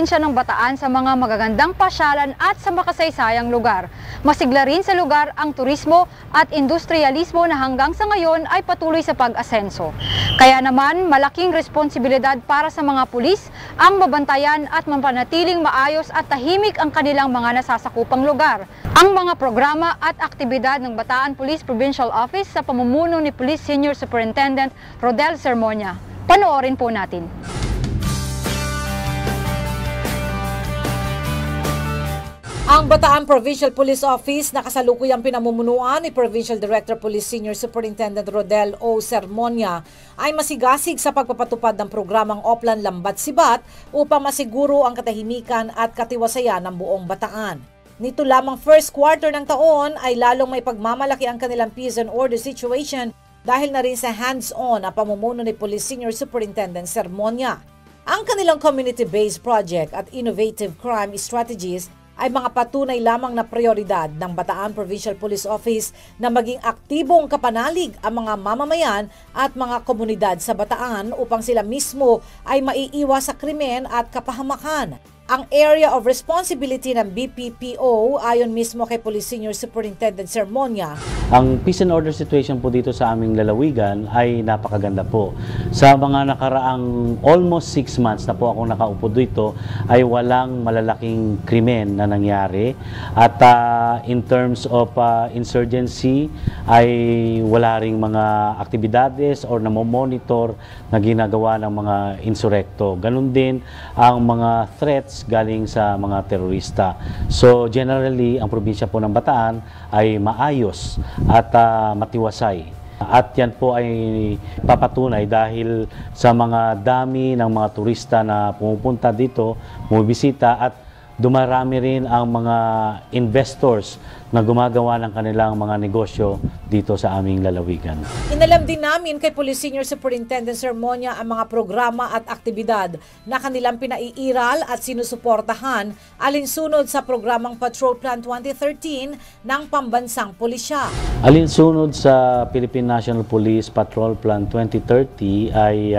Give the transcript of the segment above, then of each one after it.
probinsya ng Bataan sa mga magagandang pasyalan at sa makasaysayang lugar. Masigla rin sa lugar ang turismo at industrialismo na hanggang sa ngayon ay patuloy sa pag-asenso. Kaya naman malaking responsibilidad para sa mga pulis ang mabantayan at mapanatiling maayos at tahimik ang kanilang mga nasasakupang lugar. Ang mga programa at aktibidad ng Bataan Police Provincial Office sa pamumuno ni Police Senior Superintendent Rodel Sermonia. Panoorin po natin. Ang Bataan Provincial Police Office na kasalukuyang pinamumunuan ni Provincial Director Police Senior Superintendent Rodel O. Sermonia ay masigasig sa pagpapatupad ng programang Oplan Lambat Sibat upang masiguro ang katahimikan at katiwasayan ng buong Bataan. Nito lamang first quarter ng taon ay lalong may pagmamalaki ang kanilang peace and order situation dahil na rin sa hands-on na pamumuno ni Police Senior Superintendent Sermonia. Ang kanilang community-based project at innovative crime strategies ay mga patunay lamang na prioridad ng Bataan Provincial Police Office na maging aktibong kapanalig ang mga mamamayan at mga komunidad sa Bataan upang sila mismo ay maiiwas sa krimen at kapahamakan. Ang area of responsibility ng BPPO ayon mismo kay Police Senior Superintendent Sermonia. Ang peace and order situation po dito sa aming lalawigan ay napakaganda po. Sa mga nakaraang almost 6 months na po ako nakaupo dito ay walang malalaking krimen na nangyari. At in terms of insurgency ay wala ring mga aktibidades or namomonitor na ginagawa ng mga insurekto. Ganun din ang mga threats galing sa mga terorista. So generally, ang probinsya po ng Bataan ay maayos at matiwasay. At yan po ay papatunay dahil sa mga dami ng mga turista na pumupunta dito, bumibisita at dumarami rin ang mga investors na gumagawa ng kanilang mga negosyo dito sa aming lalawigan. Inalam din namin kay Police Senior Superintendent Sermonia ang mga programa at aktibidad na kanilang pinaiiral at sinusuportahan alinsunod sa programang Patrol Plan 2013 ng Pambansang Pulisya. Alinsunod sa Philippine National Police Patrol Plan 2030 ay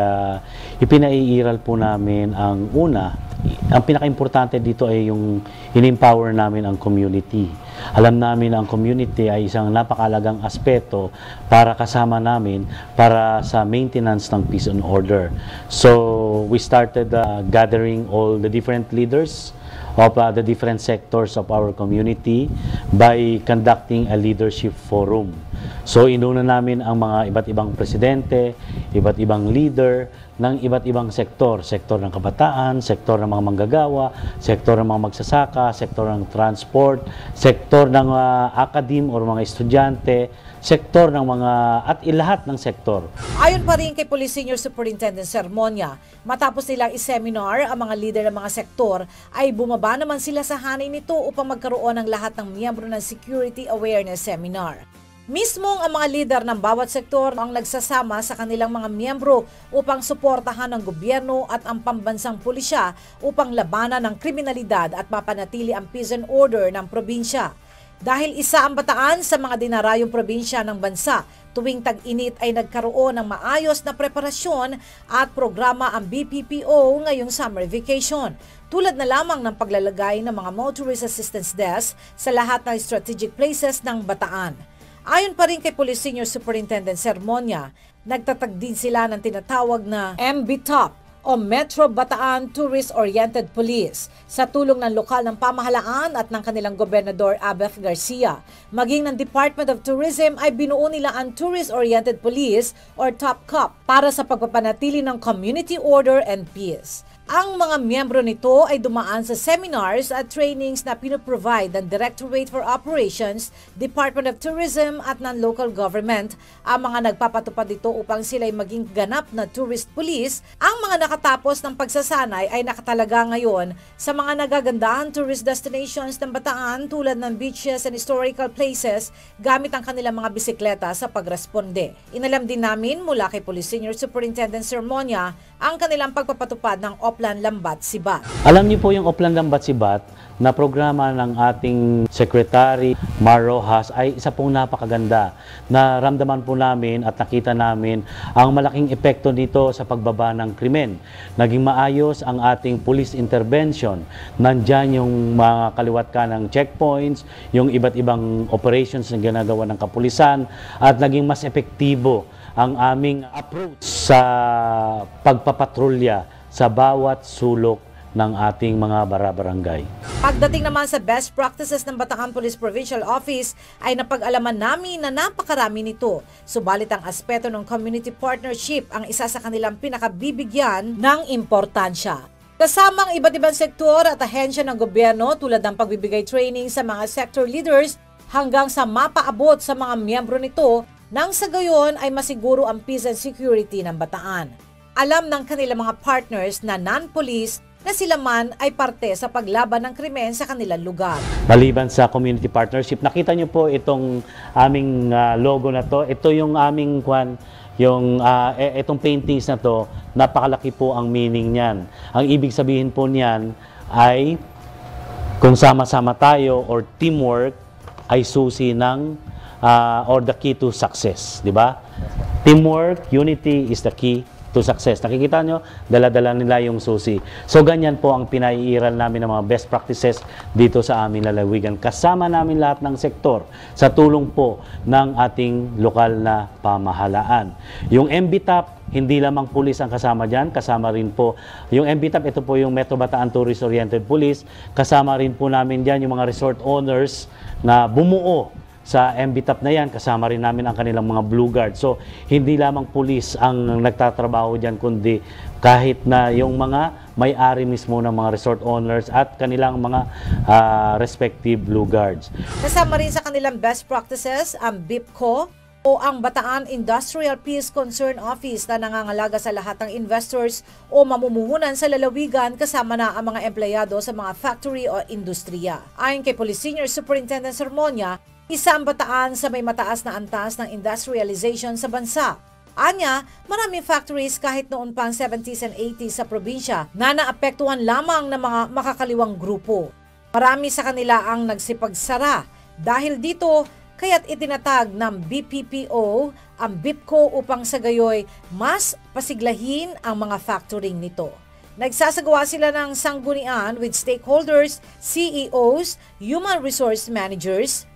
ipinaiiral po namin ang una. Ang pinaka-importante dito ay yung in-empower namin ang community. Alam namin na ang community ay isang napakalagang aspeto para kasama namin para sa maintenance ng peace and order. So we started gathering all the different leaders of the different sectors of our community by conducting a leadership forum. So inuna namin ang mga iba't ibang presidente, iba't ibang leader ng iba't ibang sektor. Sektor ng kabataan, sektor ng mga manggagawa, sektor ng mga magsasaka, sektor ng transport, sektor ng academe or mga estudyante, sektor ng mga at lahat ng sektor. Ayon pa rin kay Police Senior Superintendent Sermonia, matapos nilang i-seminar ang mga leader ng mga sektor ay bumaba naman sila sa hanay nito upang magkaroon ng lahat ng miyembro ng Security Awareness Seminar. Mismong ang mga lider ng bawat sektor ang nagsasama sa kanilang mga miyembro upang suportahan ng gobyerno at ang pambansang pulisya upang labanan ng kriminalidad at mapanatili ang peace and order ng probinsya. Dahil isa ang Bataan sa mga dinarayong probinsya ng bansa, tuwing tag-init ay nagkaroon ng maayos na preparasyon at programa ang BPPO ngayong summer vacation. Tulad na lamang ng paglalagay ng mga motorist assistance desk sa lahat ng strategic places ng Bataan. Ayon pa rin kay Police Senior Superintendent Sermonia, nagtatag din sila ng tinatawag na MBTOP o Metro Bataan Tourist-Oriented Police sa tulong ng lokal ng pamahalaan at ng kanilang Gobernador Abeth Garcia. Maging ng Department of Tourism ay binuo nila ang Tourist-Oriented Police or TOPCOP para sa pagpapanatili ng community order and peace. Ang mga miyembro nito ay dumaan sa seminars at trainings na pinoprovide ng Directorate for Operations, Department of Tourism at ng local government. Ang mga nagpapatupad dito upang sila ay maging ganap na tourist police. Ang mga nakatapos ng pagsasanay ay nakatalaga ngayon sa mga nagagandahan tourist destinations ng Bataan tulad ng beaches and historical places gamit ang kanilang mga bisikleta sa pagresponde. Inalam din namin mula kay Police Senior Superintendent Sermonia ang kanilang pagpapatupad ng Oplan Lambat Sibat. Alam niyo po yung Oplan Lambat Sibat na programa ng ating Secretary Mar Rojas ay isa pong napakaganda. Naramdaman po namin at nakita namin ang malaking epekto nito sa pagbaba ng krimen. Naging maayos ang ating police intervention. Nandyan yung mga kaliwat ka ng checkpoints, yung iba't ibang operations na ginagawa ng kapulisan at naging mas epektibo ang aming approach sa pagpapatrolya sa bawat sulok ng ating mga barangay. Pagdating naman sa best practices ng Bataan Police Provincial Office ay napag-alaman namin na napakarami nito. Subalit ang aspeto ng community partnership ang isa sa kanilang pinakabibigyan ng importansya. Kasama ang iba't ibang sektor at ahensya ng gobyerno tulad ng pagbibigay training sa mga sector leaders hanggang sa mapaabot sa mga miyembro nito nang sa gayon ay masiguro ang peace and security ng Bataan. Alam ng kanilang mga partners na non-police na sila man ay parte sa paglaban ng krimen sa kanilang lugar. Maliban sa community partnership, nakita niyo po itong aming logo na to. Ito yung aming itong paintings na to, napakalaki po ang meaning niyan. Ang ibig sabihin po niyan ay kung sama-sama tayo or teamwork ay susi ng or the key to success, di ba? Teamwork, unity is the key to success. Nakikita nyo, dala-dala nila yung susi. So, ganyan po ang pinaiiral namin ng mga best practices dito sa aming lalawigan. Kasama namin lahat ng sektor sa tulong po ng ating lokal na pamahalaan. Yung MBTAP, hindi lamang pulis ang kasama dyan, kasama rin po. Yung MBTAP, ito po yung Metro Bataan Tourist Oriented Police. Kasama rin po namin dyan yung mga resort owners na bumuo sa MBTAP na yan, kasama rin namin ang kanilang mga Blue Guard. So, hindi lamang pulis ang nagtatrabaho dyan, kundi kahit na yung mga may-ari mismo ng mga resort owners at kanilang mga respective Blue Guards. Kasama rin sa kanilang best practices ang BIPCO o ang Bataan Industrial Peace Concern Office na nangangalaga sa lahat ng investors o mamumuhunan sa lalawigan kasama na ang mga empleyado sa mga factory o industriya. Ayon kay Police Senior Superintendent Sermonia, isa ang Bataan sa may mataas na antas ng industrialization sa bansa. Anya, maraming factories kahit noon pang 70s and 80s sa probinsya na naapektuhan lamang ng mga makakaliwang grupo. Marami sa kanila ang nagsipagsara. Dahil dito, kaya't itinatag ng BPPO ang BIPCO upang sa gayoy mas pasiglahin ang mga factoring nito. Nagsasagawa sila ng sanggunian with stakeholders, CEOs, human resource managers,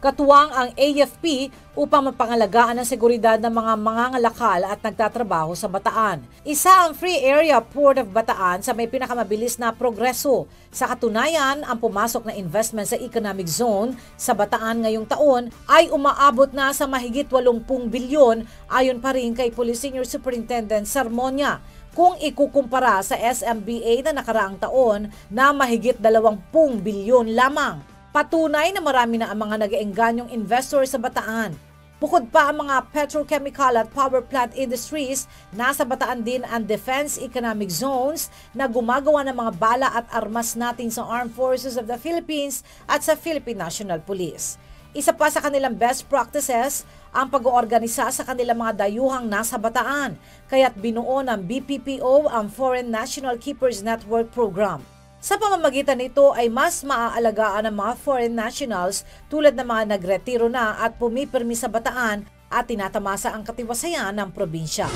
katuwang ang AFP upang mapangalagaan ang seguridad ng mga mangangalakal at nagtatrabaho sa Bataan. Isa ang Free Area Port of Bataan sa may pinakamabilis na progreso. Sa katunayan, ang pumasok na investment sa economic zone sa Bataan ngayong taon ay umaabot na sa mahigit 80 bilyon ayon pa rin kay Police Senior Superintendent Sermonia. Kung ikukumpara sa SMBA na nakaraang taon na mahigit 20 bilyon lamang. Patunay na marami na ang mga nag-eenganyong investor sa Bataan. Bukod pa ang mga petrochemical at power plant industries, nasa Bataan din ang defense economic zones na gumagawa ng mga bala at armas natin sa Armed Forces of the Philippines at sa Philippine National Police. Isa pa sa kanilang best practices ang pag-oorganisa sa kanilang mga dayuhang nasa Bataan, kaya't binuo ng BPPO ang Foreign National Keepers Network Program. Sa pamamagitan nito ay mas maaalagaan ang mga foreign nationals tulad ng mga nagretiro na at pumipirmi sa Bataan at tinatamasa ang katiwasayan ng probinsya.